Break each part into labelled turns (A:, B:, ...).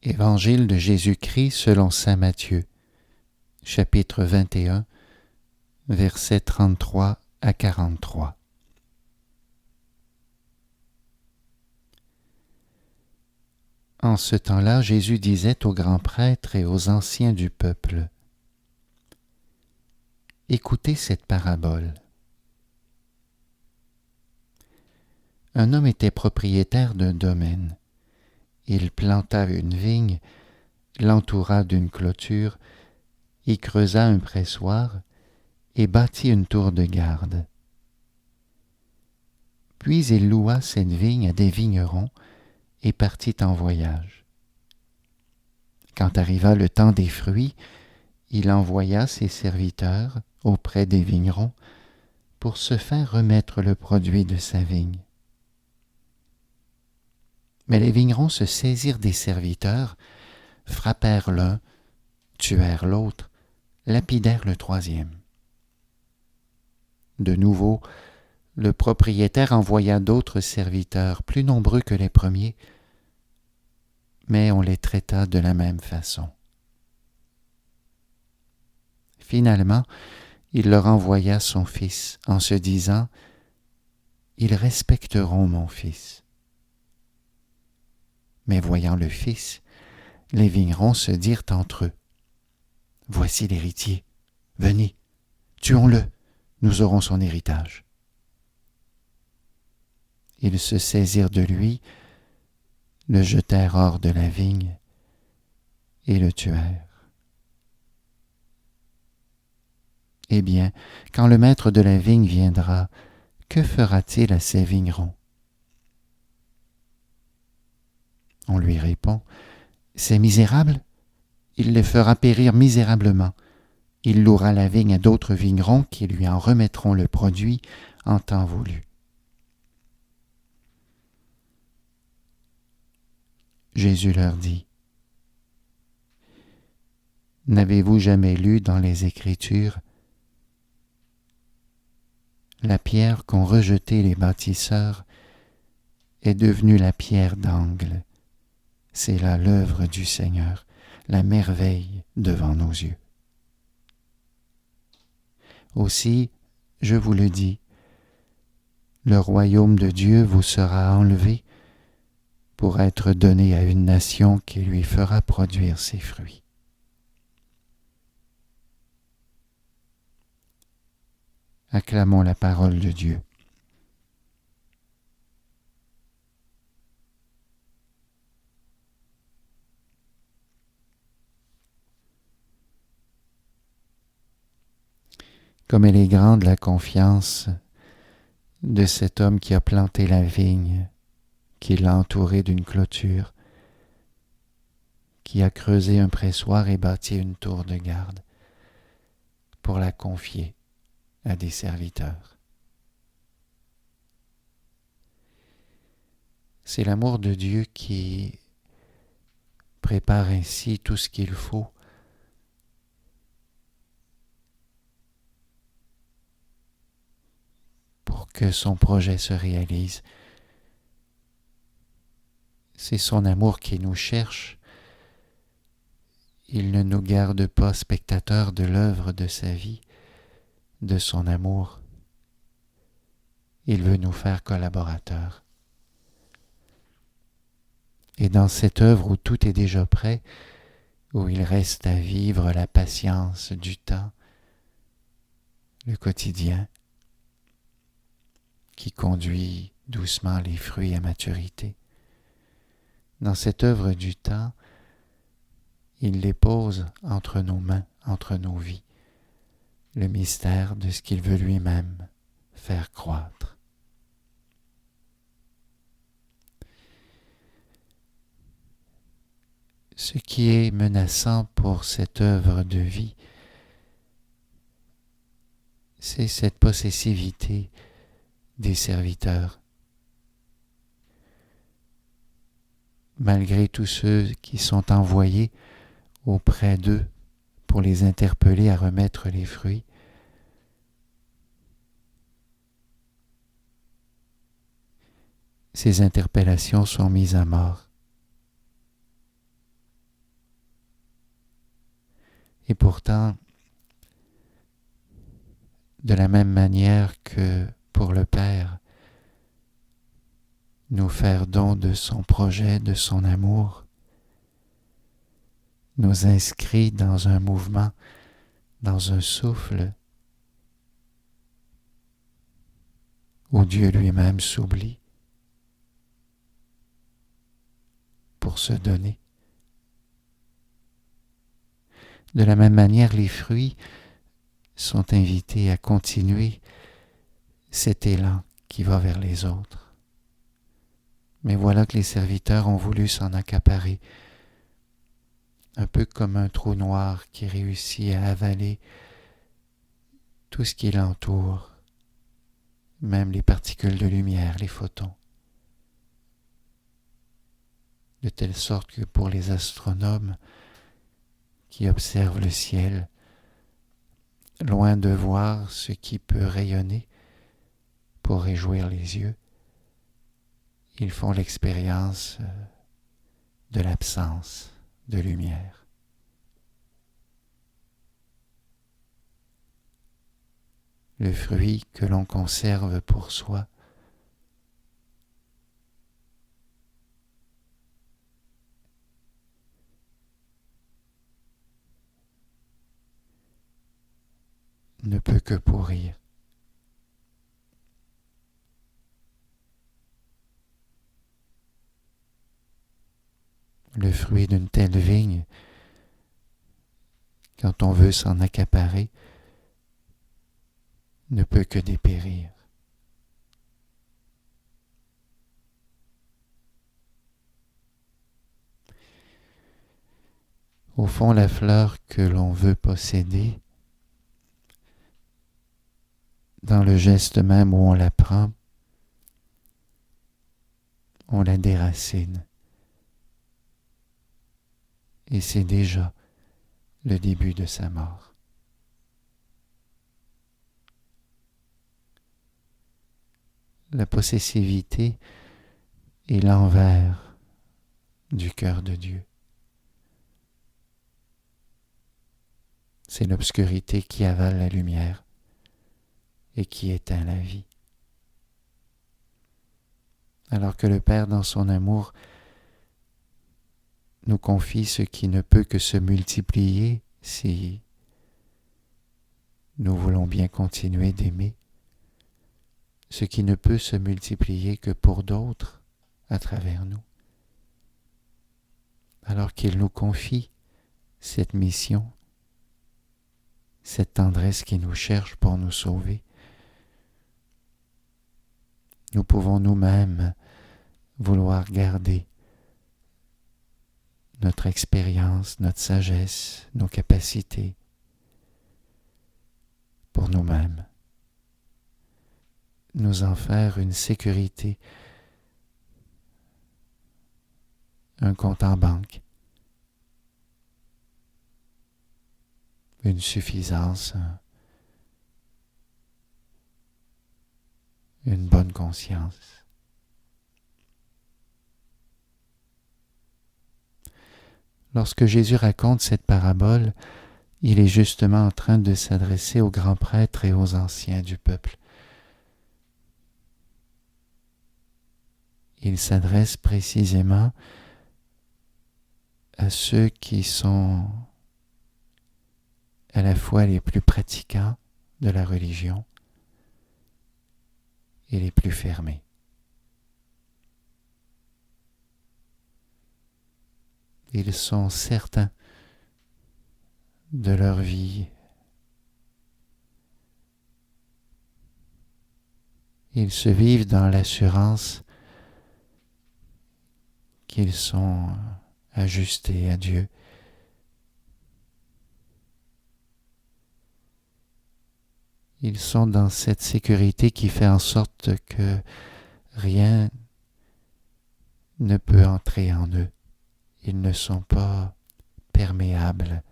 A: Évangile de Jésus-Christ selon saint Matthieu, chapitre 21, versets 33 à 43. En ce temps-là, Jésus disait aux grands prêtres et aux anciens du peuple : « Écoutez cette parabole. Un homme était propriétaire d'un domaine. Il planta une vigne, l'entoura d'une clôture, y creusa un pressoir et bâtit une tour de garde. Puis il loua cette vigne à des vignerons et partit en voyage. Quand arriva le temps des fruits, il envoya ses serviteurs auprès des vignerons pour se faire remettre le produit de sa vigne. Mais les vignerons se saisirent des serviteurs, frappèrent l'un, tuèrent l'autre, lapidèrent le troisième. De nouveau, le propriétaire envoya d'autres serviteurs, plus nombreux que les premiers, mais on les traita de la même façon. Finalement, il leur envoya son fils en se disant : « Ils respecteront mon fils. » Mais voyant le fils, les vignerons se dirent entre eux : « Voici l'héritier, venez, tuons-le, nous aurons son héritage. » Ils se saisirent de lui, le jetèrent hors de la vigne et le tuèrent. Eh bien, quand le maître de la vigne viendra, que fera-t-il à ces vignerons ? On lui répond : « Ces misérables, il les fera périr misérablement. Il louera la vigne à d'autres vignerons qui lui en remettront le produit en temps voulu. » Jésus leur dit : « N'avez-vous jamais lu dans les Écritures : la pierre qu'ont rejetée les bâtisseurs est devenue la pierre d'angle. C'est là l'œuvre du Seigneur, la merveille devant nos yeux. Aussi, je vous le dis, le royaume de Dieu vous sera enlevé pour être donné à une nation qui lui fera produire ses fruits. » Acclamons la parole de Dieu. Comme elle est grande la confiance de cet homme qui a planté la vigne, qui l'a entourée d'une clôture, qui a creusé un pressoir et bâti une tour de garde pour la confier à des serviteurs. C'est l'amour de Dieu qui prépare ainsi tout ce qu'il faut pour que son projet se réalise. C'est son amour qui nous cherche. Il ne nous garde pas spectateurs de l'œuvre de sa vie, de son amour. Il veut nous faire collaborateurs. Et dans cette œuvre où tout est déjà prêt, où il reste à vivre la patience du temps, le quotidien, qui conduit doucement les fruits à maturité. Dans cette œuvre du temps, il les pose entre nos mains, entre nos vies, le mystère de ce qu'il veut lui-même faire croître. Ce qui est menaçant pour cette œuvre de vie, c'est cette possessivité des serviteurs. Malgré tous ceux qui sont envoyés auprès d'eux pour les interpeller à remettre les fruits, ces interpellations sont mises à mort. Et pourtant, de la même manière que pour le Père, nous faire don de son projet, de son amour, nous inscrit dans un mouvement, dans un souffle où Dieu lui-même s'oublie pour se donner. De la même manière, les fruits sont invités à continuer cet élan qui va vers les autres. Mais voilà que les serviteurs ont voulu s'en accaparer, un peu comme un trou noir qui réussit à avaler tout ce qui l'entoure, même les particules de lumière, les photons. De telle sorte que pour les astronomes qui observent le ciel, loin de voir ce qui peut rayonner pour réjouir les yeux, ils font l'expérience de l'absence de lumière. Le fruit que l'on conserve pour soi ne peut que pourrir. Le fruit d'une telle vigne, quand on veut s'en accaparer, ne peut que dépérir. Au fond, la fleur que l'on veut posséder, dans le geste même où on la prend, on la déracine. Et c'est déjà le début de sa mort. La possessivité est l'envers du cœur de Dieu. C'est l'obscurité qui avale la lumière et qui éteint la vie. Alors que le Père, dans son amour, nous confie ce qui ne peut que se multiplier si nous voulons bien continuer d'aimer, ce qui ne peut se multiplier que pour d'autres à travers nous. Alors qu'il nous confie cette mission, cette tendresse qui nous cherche pour nous sauver, nous pouvons nous-mêmes vouloir garder notre expérience, notre sagesse, nos capacités pour nous-mêmes. Nous en faire une sécurité, un compte en banque, une suffisance, une bonne conscience. Lorsque Jésus raconte cette parabole, il est justement en train de s'adresser aux grands prêtres et aux anciens du peuple. Il s'adresse précisément à ceux qui sont à la fois les plus pratiquants de la religion et les plus fermés. Ils sont certains de leur vie. Ils se vivent dans l'assurance qu'ils sont ajustés à Dieu. Ils sont dans cette sécurité qui fait en sorte que rien ne peut entrer en eux. Ils ne sont pas perméables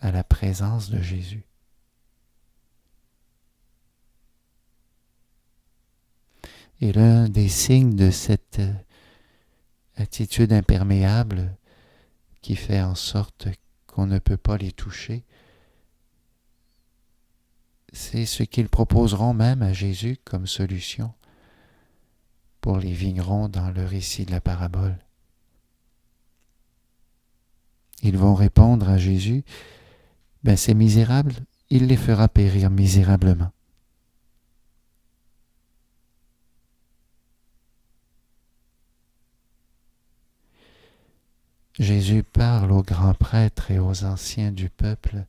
A: à la présence de Jésus. Et l'un des signes de cette attitude imperméable qui fait en sorte qu'on ne peut pas les toucher. C'est ce qu'ils proposeront même à Jésus comme solution pour les vignerons dans le récit de la parabole. Ils vont répondre à Jésus, « Ces misérables, il les fera périr misérablement. » Jésus parle aux grands prêtres et aux anciens du peuple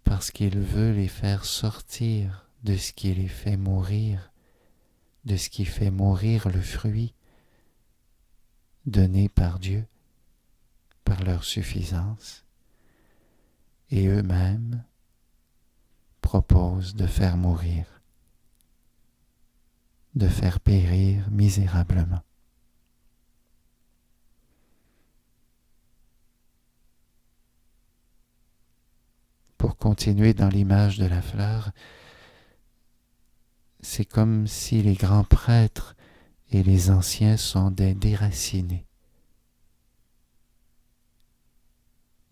A: parce qu'il veut les faire sortir de ce qui les fait mourir, de ce qui fait mourir le fruit donné par Dieu, par leur suffisance, et eux-mêmes proposent de faire mourir, de faire périr misérablement. Pour continuer dans l'image de la fleur, c'est comme si les grands prêtres et les anciens sont des déracinés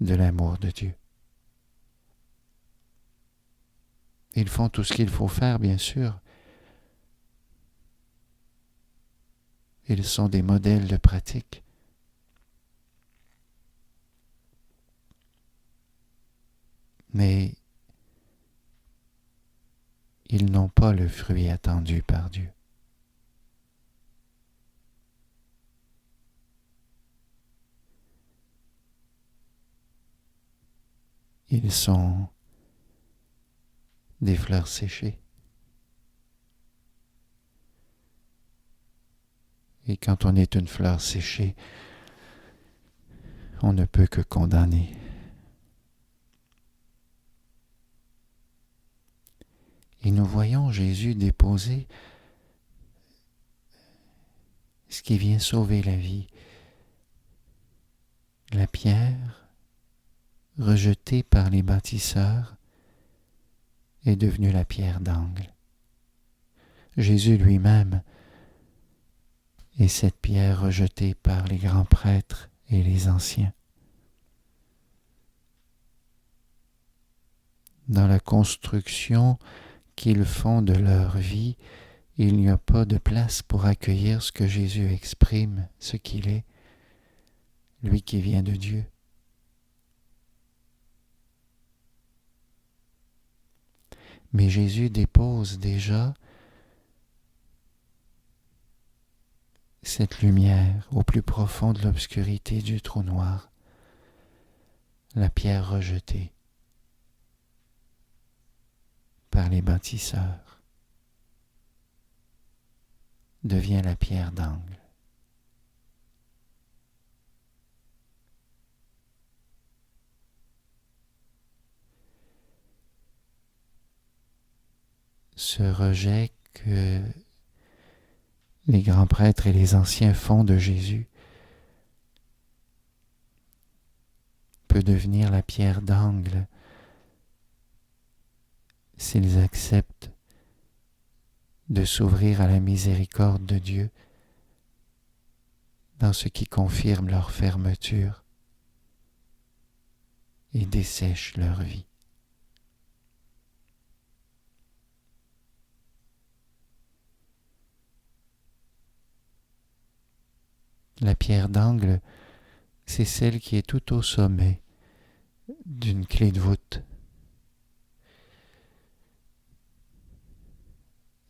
A: de l'amour de Dieu. Ils font tout ce qu'il faut faire, bien sûr. Ils sont des modèles de pratique. Mais ils n'ont pas le fruit attendu par Dieu. Ils sont des fleurs séchées. Et quand on est une fleur séchée, on ne peut que condamner. Et nous voyons Jésus déposer ce qui vient sauver la vie. La pierre, rejetée par les bâtisseurs, est devenue la pierre d'angle. Jésus lui-même est cette pierre rejetée par les grands prêtres et les anciens. Dans la construction qu'ils font de leur vie, il n'y a pas de place pour accueillir ce que Jésus exprime, ce qu'il est, lui qui vient de Dieu. Mais Jésus dépose déjà cette lumière au plus profond de l'obscurité du trou noir, la pierre rejetée par les bâtisseurs devient la pierre d'angle. Ce rejet que les grands prêtres et les anciens font de Jésus peut devenir la pierre d'angle s'ils acceptent de s'ouvrir à la miséricorde de Dieu dans ce qui confirme leur fermeture et dessèche leur vie. La pierre d'angle, c'est celle qui est tout au sommet d'une clé de voûte.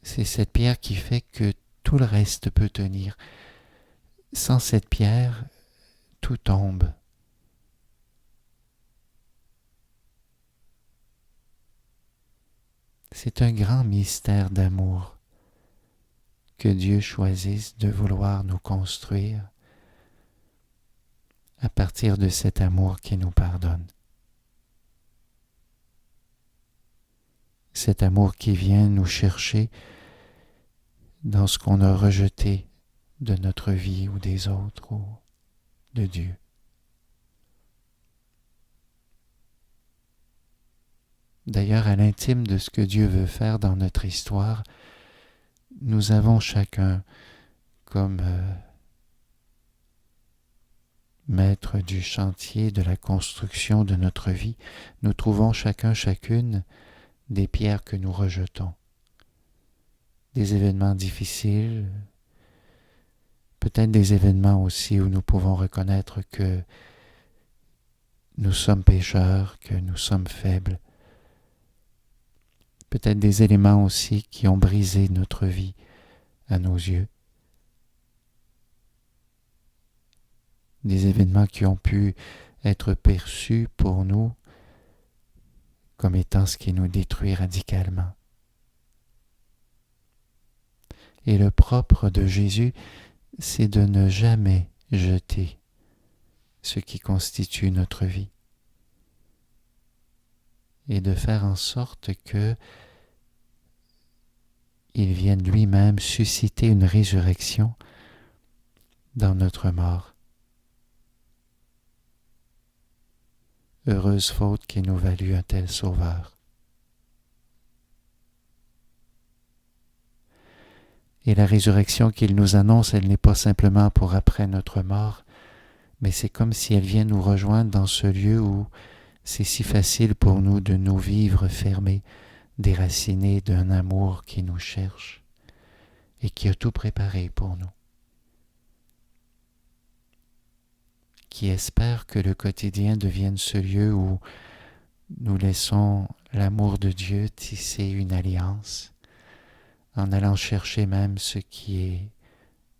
A: C'est cette pierre qui fait que tout le reste peut tenir. Sans cette pierre, tout tombe. C'est un grand mystère d'amour que Dieu choisisse de vouloir nous construire à partir de cet amour qui nous pardonne. Cet amour qui vient nous chercher dans ce qu'on a rejeté de notre vie ou des autres ou de Dieu. D'ailleurs, à l'intime de ce que Dieu veut faire dans notre histoire, nous avons chacun comme maître du chantier de la construction de notre vie, nous trouvons chacune des pierres que nous rejetons. Des événements difficiles, peut-être des événements aussi où nous pouvons reconnaître que nous sommes pécheurs, que nous sommes faibles. Peut-être des éléments aussi qui ont brisé notre vie à nos yeux. Des événements qui ont pu être perçus pour nous comme étant ce qui nous détruit radicalement. Et le propre de Jésus, c'est de ne jamais jeter ce qui constitue notre vie et de faire en sorte que il vienne lui-même susciter une résurrection dans notre mort. Heureuse faute qui nous valut un tel sauveur. Et la résurrection qu'il nous annonce, elle n'est pas simplement pour après notre mort, mais c'est comme si elle vient nous rejoindre dans ce lieu où c'est si facile pour nous de nous vivre fermés, déracinés d'un amour qui nous cherche et qui a tout préparé pour nous, qui espère que le quotidien devienne ce lieu où nous laissons l'amour de Dieu tisser une alliance, en allant chercher même ce qui est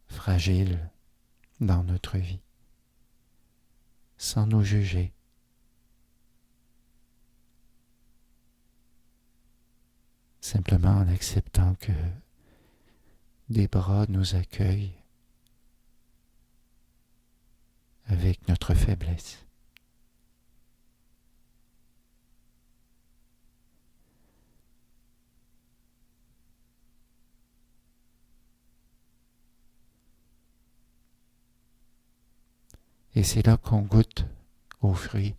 A: fragile dans notre vie, sans nous juger. Simplement en acceptant que des bras nous accueillent avec notre faiblesse. Et c'est là qu'on goûte aux fruits.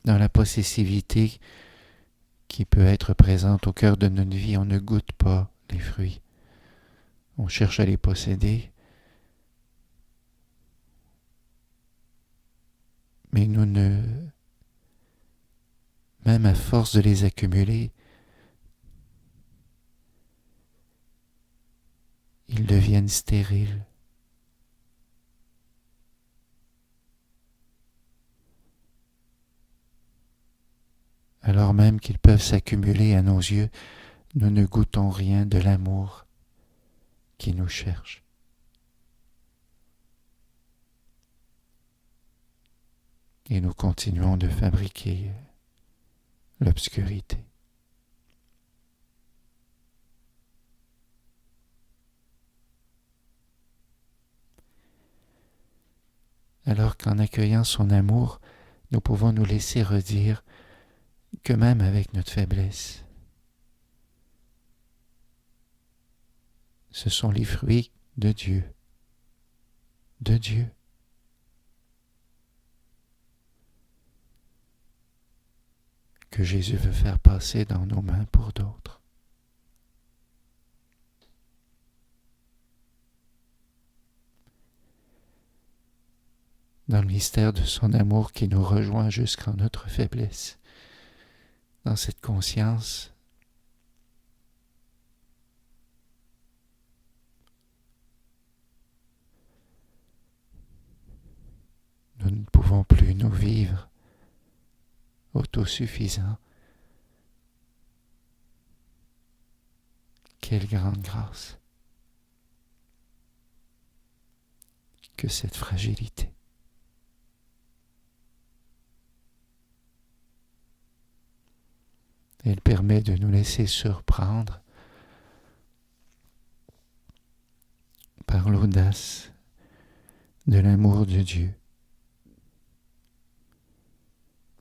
A: Dans la possessivité qui peut être présente au cœur de notre vie, on ne goûte pas les fruits. On cherche à les posséder, mais même à force de les accumuler, ils deviennent stériles. Alors même qu'ils peuvent s'accumuler à nos yeux, nous ne goûtons rien de l'amour qui nous cherche. Et nous continuons de fabriquer l'obscurité. Alors qu'en accueillant son amour, nous pouvons nous laisser redire que même avec notre faiblesse, ce sont les fruits de Dieu, que Jésus veut faire passer dans nos mains pour d'autres. Dans le mystère de son amour qui nous rejoint jusqu'en notre faiblesse, dans cette conscience nous ne pouvons plus nous vivre autosuffisants. Quelle grande grâce que cette fragilité. Elle permet de nous laisser surprendre par l'audace de l'amour de Dieu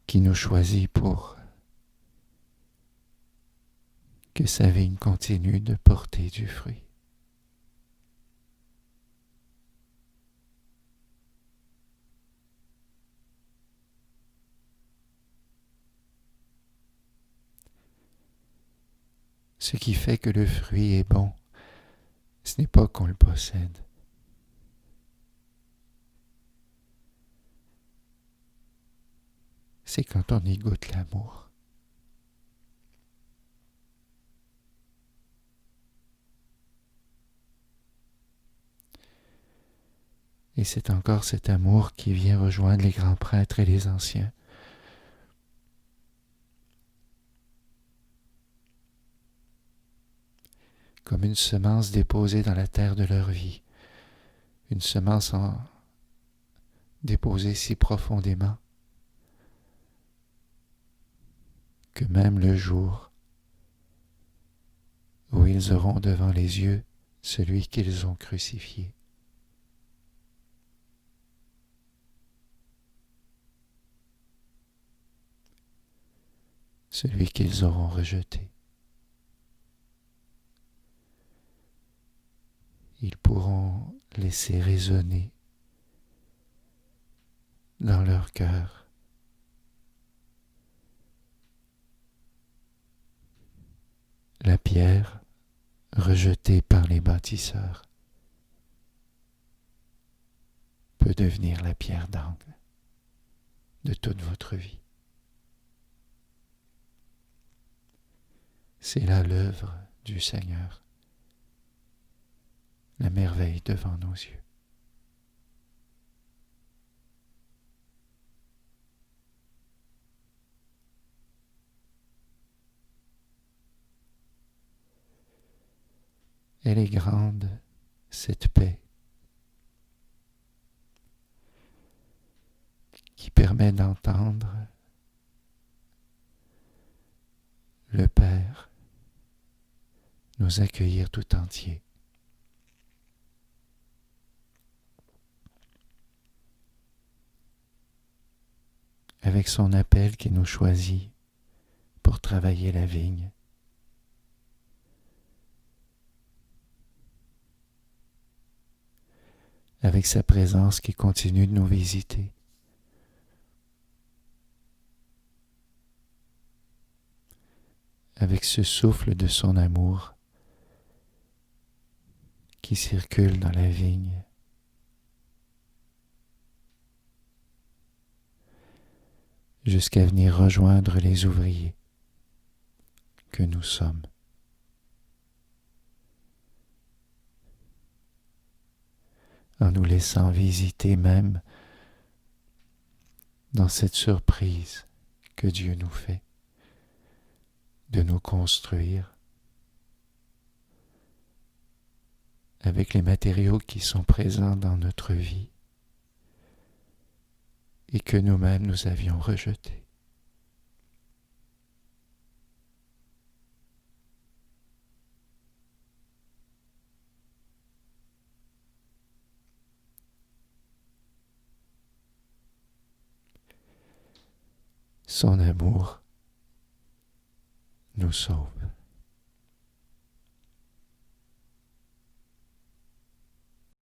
A: qui nous choisit pour que sa vigne continue de porter du fruit. Ce qui fait que le fruit est bon, ce n'est pas qu'on le possède. C'est quand on y goûte l'amour. Et c'est encore cet amour qui vient rejoindre les grands prêtres et les anciens. Comme une semence déposée dans la terre de leur vie, une semence déposée si profondément que même le jour où ils auront devant les yeux celui qu'ils ont crucifié, celui qu'ils auront rejeté, ils pourront laisser résonner dans leur cœur la pierre rejetée par les bâtisseurs peut devenir la pierre d'angle de toute votre vie. C'est là l'œuvre du Seigneur, la merveille devant nos yeux. Elle est grande, cette paix, qui permet d'entendre le Père nous accueillir tout entier. Avec son appel qui nous choisit pour travailler la vigne. Avec sa présence qui continue de nous visiter. Avec ce souffle de son amour qui circule dans la vigne. Jusqu'à venir rejoindre les ouvriers que nous sommes. En nous laissant visiter même dans cette surprise que Dieu nous fait de nous construire avec les matériaux qui sont présents dans notre vie et que nous-mêmes nous avions rejetés. Son amour nous sauve.